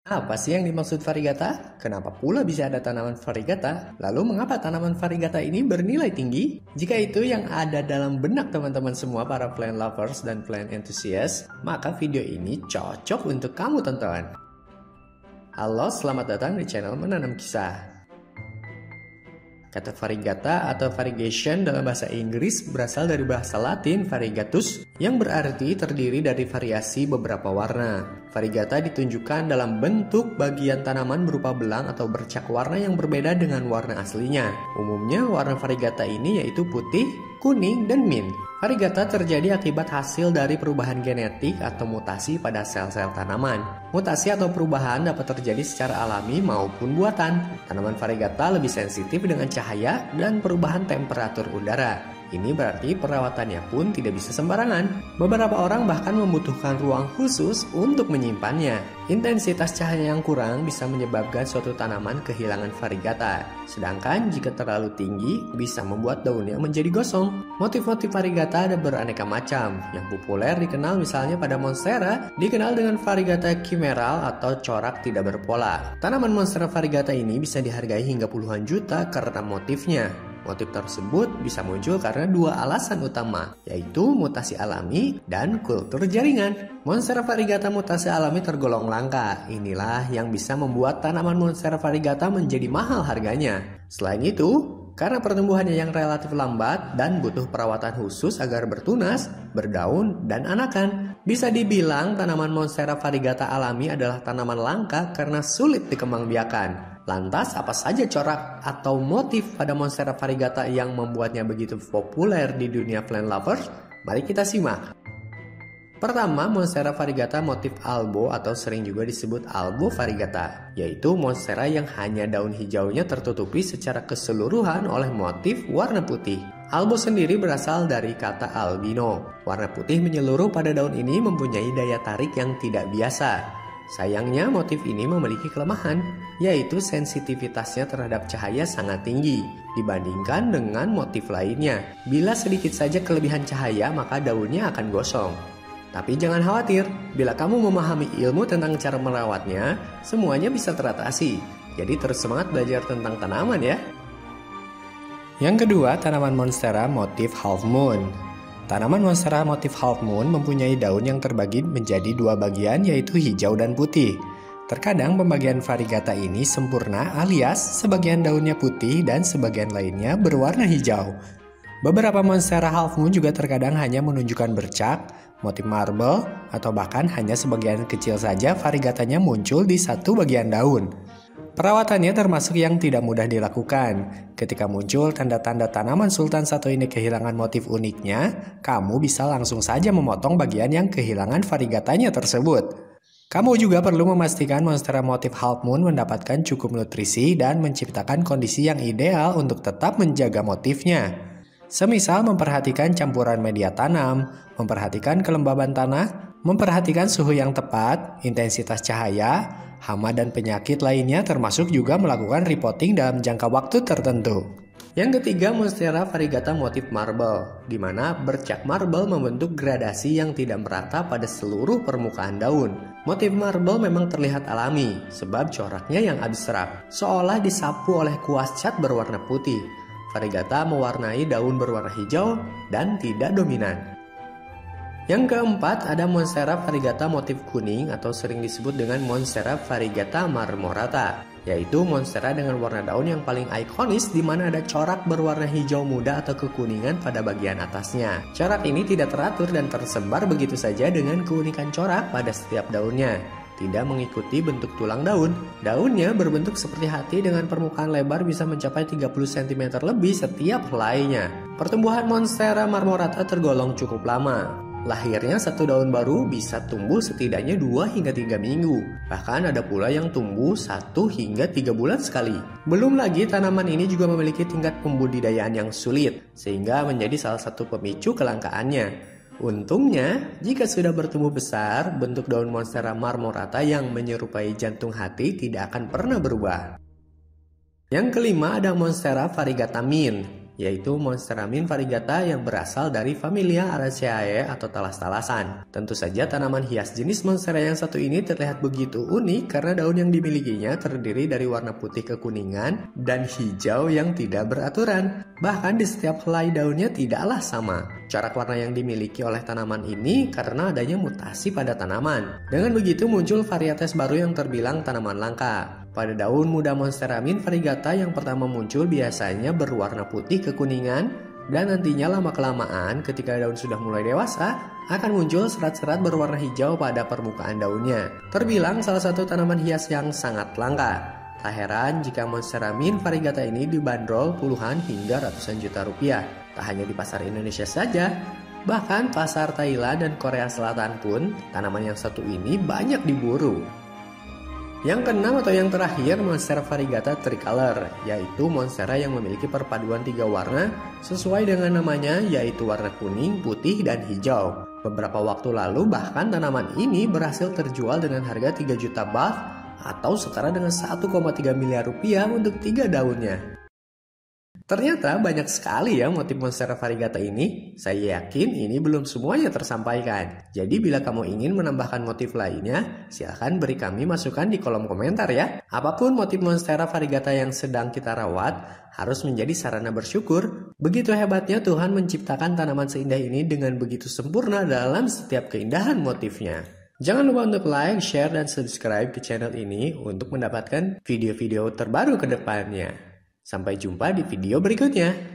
Apa sih yang dimaksud variegata? Kenapa pula bisa ada tanaman variegata? Lalu mengapa tanaman variegata ini bernilai tinggi? Jika itu yang ada dalam benak teman-teman semua para plant lovers dan plant enthusiast, maka video ini cocok untuk kamu tonton. Halo, selamat datang di channel Menanam Kisah. Kata variegata atau variegation dalam bahasa Inggris berasal dari bahasa Latin variegatus yang berarti terdiri dari variasi beberapa warna. Variegata ditunjukkan dalam bentuk bagian tanaman berupa belang atau bercak warna yang berbeda dengan warna aslinya. Umumnya warna variegata ini yaitu putih, kuning, dan mint. Variegata terjadi akibat hasil dari perubahan genetik atau mutasi pada sel-sel tanaman. Mutasi atau perubahan dapat terjadi secara alami maupun buatan. Tanaman variegata lebih sensitif dengan cahaya dan perubahan temperatur udara. Ini berarti perawatannya pun tidak bisa sembarangan. Beberapa orang bahkan membutuhkan ruang khusus untuk menyimpannya. Intensitas cahaya yang kurang bisa menyebabkan suatu tanaman kehilangan variegata. Sedangkan jika terlalu tinggi, bisa membuat daunnya menjadi gosong. Motif-motif variegata ada beraneka macam. Yang populer dikenal misalnya pada monstera, dikenal dengan variegata chimeral atau corak tidak berpola. Tanaman monstera variegata ini bisa dihargai hingga puluhan juta karena motifnya. Motif tersebut bisa muncul karena dua alasan utama, yaitu mutasi alami dan kultur jaringan. Monstera variegata mutasi alami tergolong langka. Inilah yang bisa membuat tanaman monstera variegata menjadi mahal harganya. Selain itu, karena pertumbuhannya yang relatif lambat dan butuh perawatan khusus agar bertunas, berdaun, dan anakan. Bisa dibilang tanaman monstera variegata alami adalah tanaman langka karena sulit dikembangbiakan. Lantas, apa saja corak atau motif pada monstera variegata yang membuatnya begitu populer di dunia plant lovers? Mari kita simak. Pertama, monstera variegata motif albo atau sering juga disebut albo variegata, yaitu monstera yang hanya daun hijaunya tertutupi secara keseluruhan oleh motif warna putih. Albo sendiri berasal dari kata albino. Warna putih menyeluruh pada daun ini mempunyai daya tarik yang tidak biasa. Sayangnya motif ini memiliki kelemahan, yaitu sensitivitasnya terhadap cahaya sangat tinggi dibandingkan dengan motif lainnya. Bila sedikit saja kelebihan cahaya, maka daunnya akan gosong. Tapi jangan khawatir, bila kamu memahami ilmu tentang cara merawatnya, semuanya bisa teratasi. Jadi terus semangat belajar tentang tanaman ya. Yang kedua, tanaman monstera motif half moon. Tanaman monstera motif half moon mempunyai daun yang terbagi menjadi dua bagian, yaitu hijau dan putih. Terkadang pembagian variegata ini sempurna alias sebagian daunnya putih dan sebagian lainnya berwarna hijau. Beberapa monstera half moon juga terkadang hanya menunjukkan bercak, motif marble, atau bahkan hanya sebagian kecil saja variegatanya muncul di satu bagian daun. Perawatannya termasuk yang tidak mudah dilakukan. Ketika muncul tanda-tanda tanaman sultan satu ini kehilangan motif uniknya, kamu bisa langsung saja memotong bagian yang kehilangan variegatanya tersebut. Kamu juga perlu memastikan monstera motif half moon mendapatkan cukup nutrisi dan menciptakan kondisi yang ideal untuk tetap menjaga motifnya. Semisal memperhatikan campuran media tanam, memperhatikan kelembaban tanah, memperhatikan suhu yang tepat, intensitas cahaya, hama dan penyakit lainnya, termasuk juga melakukan repotting dalam jangka waktu tertentu. Yang ketiga, monstera variegata motif marble, di mana bercak marble membentuk gradasi yang tidak merata pada seluruh permukaan daun. Motif marble memang terlihat alami, sebab coraknya yang abstrak, seolah disapu oleh kuas cat berwarna putih. Variegata mewarnai daun berwarna hijau dan tidak dominan. Yang keempat, ada monstera variegata motif kuning atau sering disebut dengan monstera variegata marmorata, yaitu monstera dengan warna daun yang paling ikonis di mana ada corak berwarna hijau muda atau kekuningan pada bagian atasnya. Corak ini tidak teratur dan tersebar begitu saja dengan keunikan corak pada setiap daunnya. Tidak mengikuti bentuk tulang daun. Daunnya berbentuk seperti hati dengan permukaan lebar bisa mencapai 30 cm lebih setiap helainya. Pertumbuhan monstera marmorata tergolong cukup lama. Lahirnya satu daun baru bisa tumbuh setidaknya 2 hingga 3 minggu. Bahkan ada pula yang tumbuh 1 hingga 3 bulan sekali. Belum lagi tanaman ini juga memiliki tingkat pembudidayaan yang sulit, sehingga menjadi salah satu pemicu kelangkaannya. Untungnya, jika sudah bertumbuh besar, bentuk daun monstera marmorata yang menyerupai jantung hati tidak akan pernah berubah. Yang kelima, ada monstera variegata mint. yaitu Monstera mint variegata yang berasal dari familia Araceae atau talas-talasan. Tentu saja tanaman hias jenis Monstera yang satu ini terlihat begitu unik karena daun yang dimilikinya terdiri dari warna putih kekuningan dan hijau yang tidak beraturan. Bahkan di setiap helai daunnya tidaklah sama. Corak warna yang dimiliki oleh tanaman ini karena adanya mutasi pada tanaman. Dengan begitu muncul varietas baru yang terbilang tanaman langka. Pada daun muda Monstera mint variegata yang pertama muncul biasanya berwarna putih kekuningan dan nantinya lama-kelamaan ketika daun sudah mulai dewasa akan muncul serat-serat berwarna hijau pada permukaan daunnya. Terbilang salah satu tanaman hias yang sangat langka. Tak heran jika Monstera mint variegata ini dibanderol puluhan hingga ratusan juta rupiah. Tak hanya di pasar Indonesia saja, bahkan pasar Thailand dan Korea Selatan pun tanaman yang satu ini banyak diburu. Yang keenam atau yang terakhir Monstera variegata tricolor, yaitu Monstera yang memiliki perpaduan 3 warna sesuai dengan namanya, yaitu warna kuning, putih, dan hijau. Beberapa waktu lalu bahkan tanaman ini berhasil terjual dengan harga 3 juta baht atau setara dengan 1,3 miliar rupiah untuk 3 daunnya. Ternyata banyak sekali ya motif Monstera variegata ini. Saya yakin ini belum semuanya tersampaikan. Jadi bila kamu ingin menambahkan motif lainnya, silahkan beri kami masukan di kolom komentar ya. Apapun motif Monstera variegata yang sedang kita rawat, harus menjadi sarana bersyukur. Begitu hebatnya Tuhan menciptakan tanaman seindah ini dengan begitu sempurna dalam setiap keindahan motifnya. Jangan lupa untuk like, share, dan subscribe ke channel ini untuk mendapatkan video-video terbaru ke depannya. Sampai jumpa di video berikutnya.